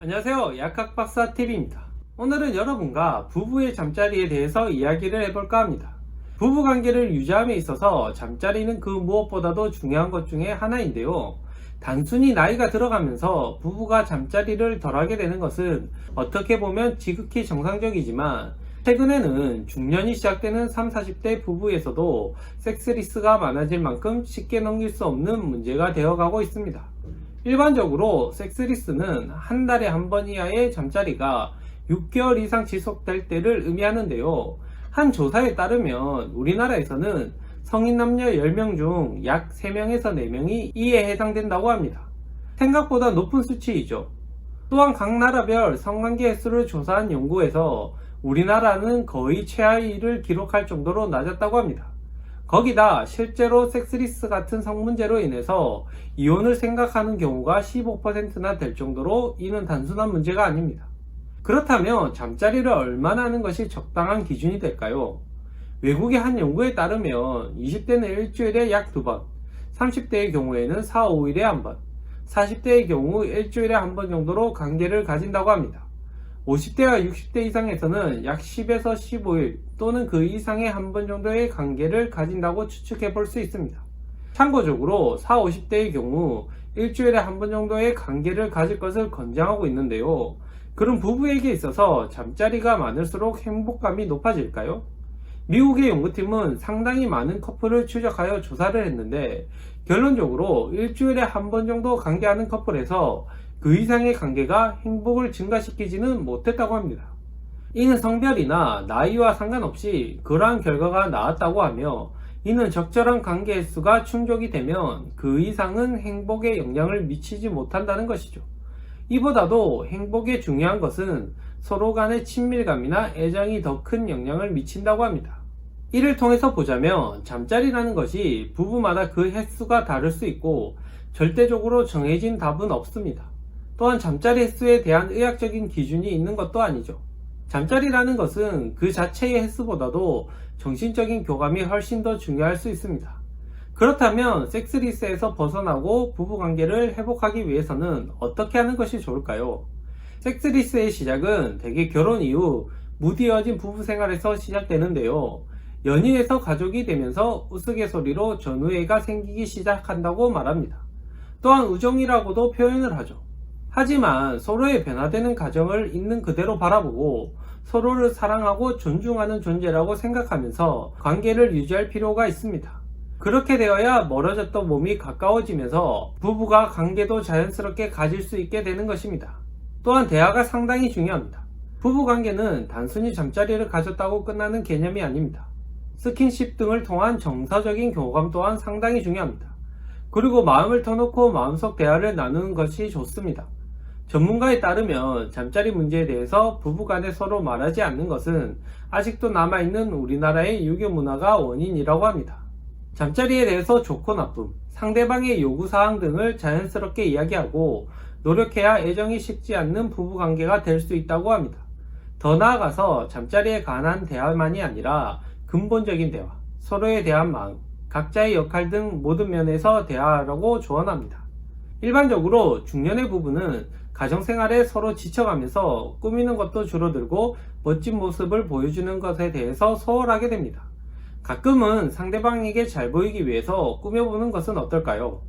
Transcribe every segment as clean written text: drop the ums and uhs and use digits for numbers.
안녕하세요. 약학박사TV입니다. 오늘은 여러분과 부부의 잠자리에 대해서 이야기를 해볼까 합니다. 부부관계를 유지함에 있어서 잠자리는 그 무엇보다도 중요한 것 중에 하나인데요. 단순히 나이가 들어가면서 부부가 잠자리를 덜하게 되는 것은 어떻게 보면 지극히 정상적이지만 최근에는 중년이 시작되는 30, 40대 부부에서도 섹스리스가 많아질 만큼 쉽게 넘길 수 없는 문제가 되어가고 있습니다. 일반적으로 섹스리스는 한 달에 한 번 이하의 잠자리가 6개월 이상 지속될 때를 의미하는데요. 한 조사에 따르면 우리나라에서는 성인 남녀 10명 중 약 3명에서 4명이 이에 해당된다고 합니다. 생각보다 높은 수치이죠. 또한 각 나라별 성관계 횟수를 조사한 연구에서 우리나라는 거의 최하위를 기록할 정도로 낮았다고 합니다. 거기다 실제로 섹스리스 같은 성문제로 인해서 이혼을 생각하는 경우가 15%나 될 정도로 이는 단순한 문제가 아닙니다. 그렇다면 잠자리를 얼마나 하는 것이 적당한 기준이 될까요? 외국의 한 연구에 따르면 20대는 일주일에 약 2번, 30대의 경우에는 4, 5일에 한 번, 40대의 경우 일주일에 한 번 정도로 관계를 가진다고 합니다. 50대와 60대 이상에서는 약 10에서 15일 또는 그 이상의 한 번 정도의 관계를 가진다고 추측해 볼 수 있습니다. 참고적으로 40, 50대의 경우 일주일에 한 번 정도의 관계를 가질 것을 권장하고 있는데요. 그럼 부부에게 있어서 잠자리가 많을수록 행복감이 높아질까요? 미국의 연구팀은 상당히 많은 커플을 추적하여 조사를 했는데 결론적으로 일주일에 한 번 정도 관계하는 커플에서 그 이상의 관계가 행복을 증가시키지는 못했다고 합니다. 이는 성별이나 나이와 상관없이 그러한 결과가 나왔다고 하며 이는 적절한 관계 횟수가 충족이 되면 그 이상은 행복에 영향을 미치지 못한다는 것이죠. 이보다도 행복에 중요한 것은 서로 간의 친밀감이나 애정이 더 큰 영향을 미친다고 합니다. 이를 통해서 보자면 잠자리라는 것이 부부마다 그 횟수가 다를 수 있고 절대적으로 정해진 답은 없습니다. 또한 잠자리 횟수에 대한 의학적인 기준이 있는 것도 아니죠. 잠자리라는 것은 그 자체의 횟수보다도 정신적인 교감이 훨씬 더 중요할 수 있습니다. 그렇다면 섹스리스에서 벗어나고 부부관계를 회복하기 위해서는 어떻게 하는 것이 좋을까요? 섹스리스의 시작은 대개 결혼 이후 무디어진 부부생활에서 시작되는데요. 연인에서 가족이 되면서 우스갯소리로 전우애가 생기기 시작한다고 말합니다. 또한 우정이라고도 표현을 하죠. 하지만 서로의 변화되는 과정을 있는 그대로 바라보고 서로를 사랑하고 존중하는 존재라고 생각하면서 관계를 유지할 필요가 있습니다. 그렇게 되어야 멀어졌던 몸이 가까워지면서 부부가 관계도 자연스럽게 가질 수 있게 되는 것입니다. 또한 대화가 상당히 중요합니다. 부부관계는 단순히 잠자리를 가졌다고 끝나는 개념이 아닙니다. 스킨십 등을 통한 정서적인 교감 또한 상당히 중요합니다. 그리고 마음을 터놓고 마음속 대화를 나누는 것이 좋습니다. 전문가에 따르면 잠자리 문제에 대해서 부부간에 서로 말하지 않는 것은 아직도 남아있는 우리나라의 유교 문화가 원인이라고 합니다. 잠자리에 대해서 좋고 나쁨, 상대방의 요구사항 등을 자연스럽게 이야기하고 노력해야 애정이 식지 않는 부부관계가 될 수 있다고 합니다. 더 나아가서 잠자리에 관한 대화만이 아니라 근본적인 대화, 서로에 대한 마음, 각자의 역할 등 모든 면에서 대화하라고 조언합니다. 일반적으로 중년의 부부는 가정생활에 서로 지쳐가면서 꾸미는 것도 줄어들고 멋진 모습을 보여주는 것에 대해서 소홀하게 됩니다. 가끔은 상대방에게 잘 보이기 위해서 꾸며보는 것은 어떨까요?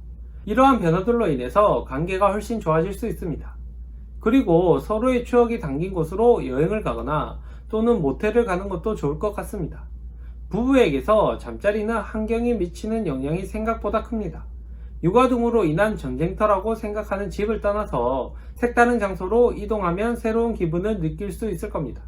이러한 변화들로 인해서 관계가 훨씬 좋아질 수 있습니다. 그리고 서로의 추억이 담긴 곳으로 여행을 가거나 또는 모텔을 가는 것도 좋을 것 같습니다. 부부에게서 잠자리는 환경에 미치는 영향이 생각보다 큽니다. 육아 등으로 인한 전쟁터라고 생각하는 집을 떠나서 색다른 장소로 이동하면 새로운 기분을 느낄 수 있을 겁니다.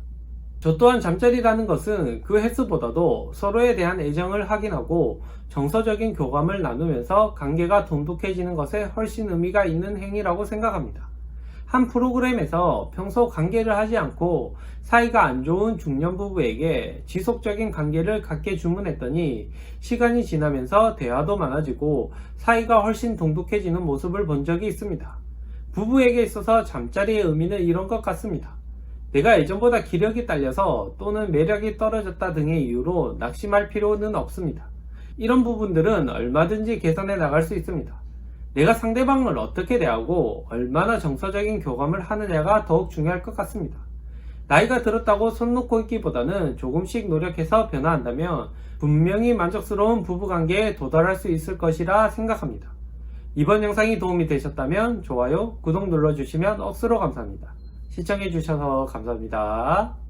저 또한 잠자리라는 것은 그 횟수보다도 서로에 대한 애정을 확인하고 정서적인 교감을 나누면서 관계가 돈독해지는 것에 훨씬 의미가 있는 행위라고 생각합니다. 한 프로그램에서 평소 관계를 하지 않고 사이가 안 좋은 중년 부부에게 지속적인 관계를 갖게 주문했더니 시간이 지나면서 대화도 많아지고 사이가 훨씬 돈독해지는 모습을 본 적이 있습니다. 부부에게 있어서 잠자리의 의미는 이런 것 같습니다. 내가 예전보다 기력이 딸려서 또는 매력이 떨어졌다 등의 이유로 낙심할 필요는 없습니다. 이런 부분들은 얼마든지 개선해 나갈 수 있습니다. 내가 상대방을 어떻게 대하고 얼마나 정서적인 교감을 하느냐가 더욱 중요할 것 같습니다. 나이가 들었다고 손 놓고 있기보다는 조금씩 노력해서 변화한다면 분명히 만족스러운 부부관계에 도달할 수 있을 것이라 생각합니다. 이번 영상이 도움이 되셨다면 좋아요, 구독 눌러주시면 억수로 감사합니다. 시청해주셔서 감사합니다.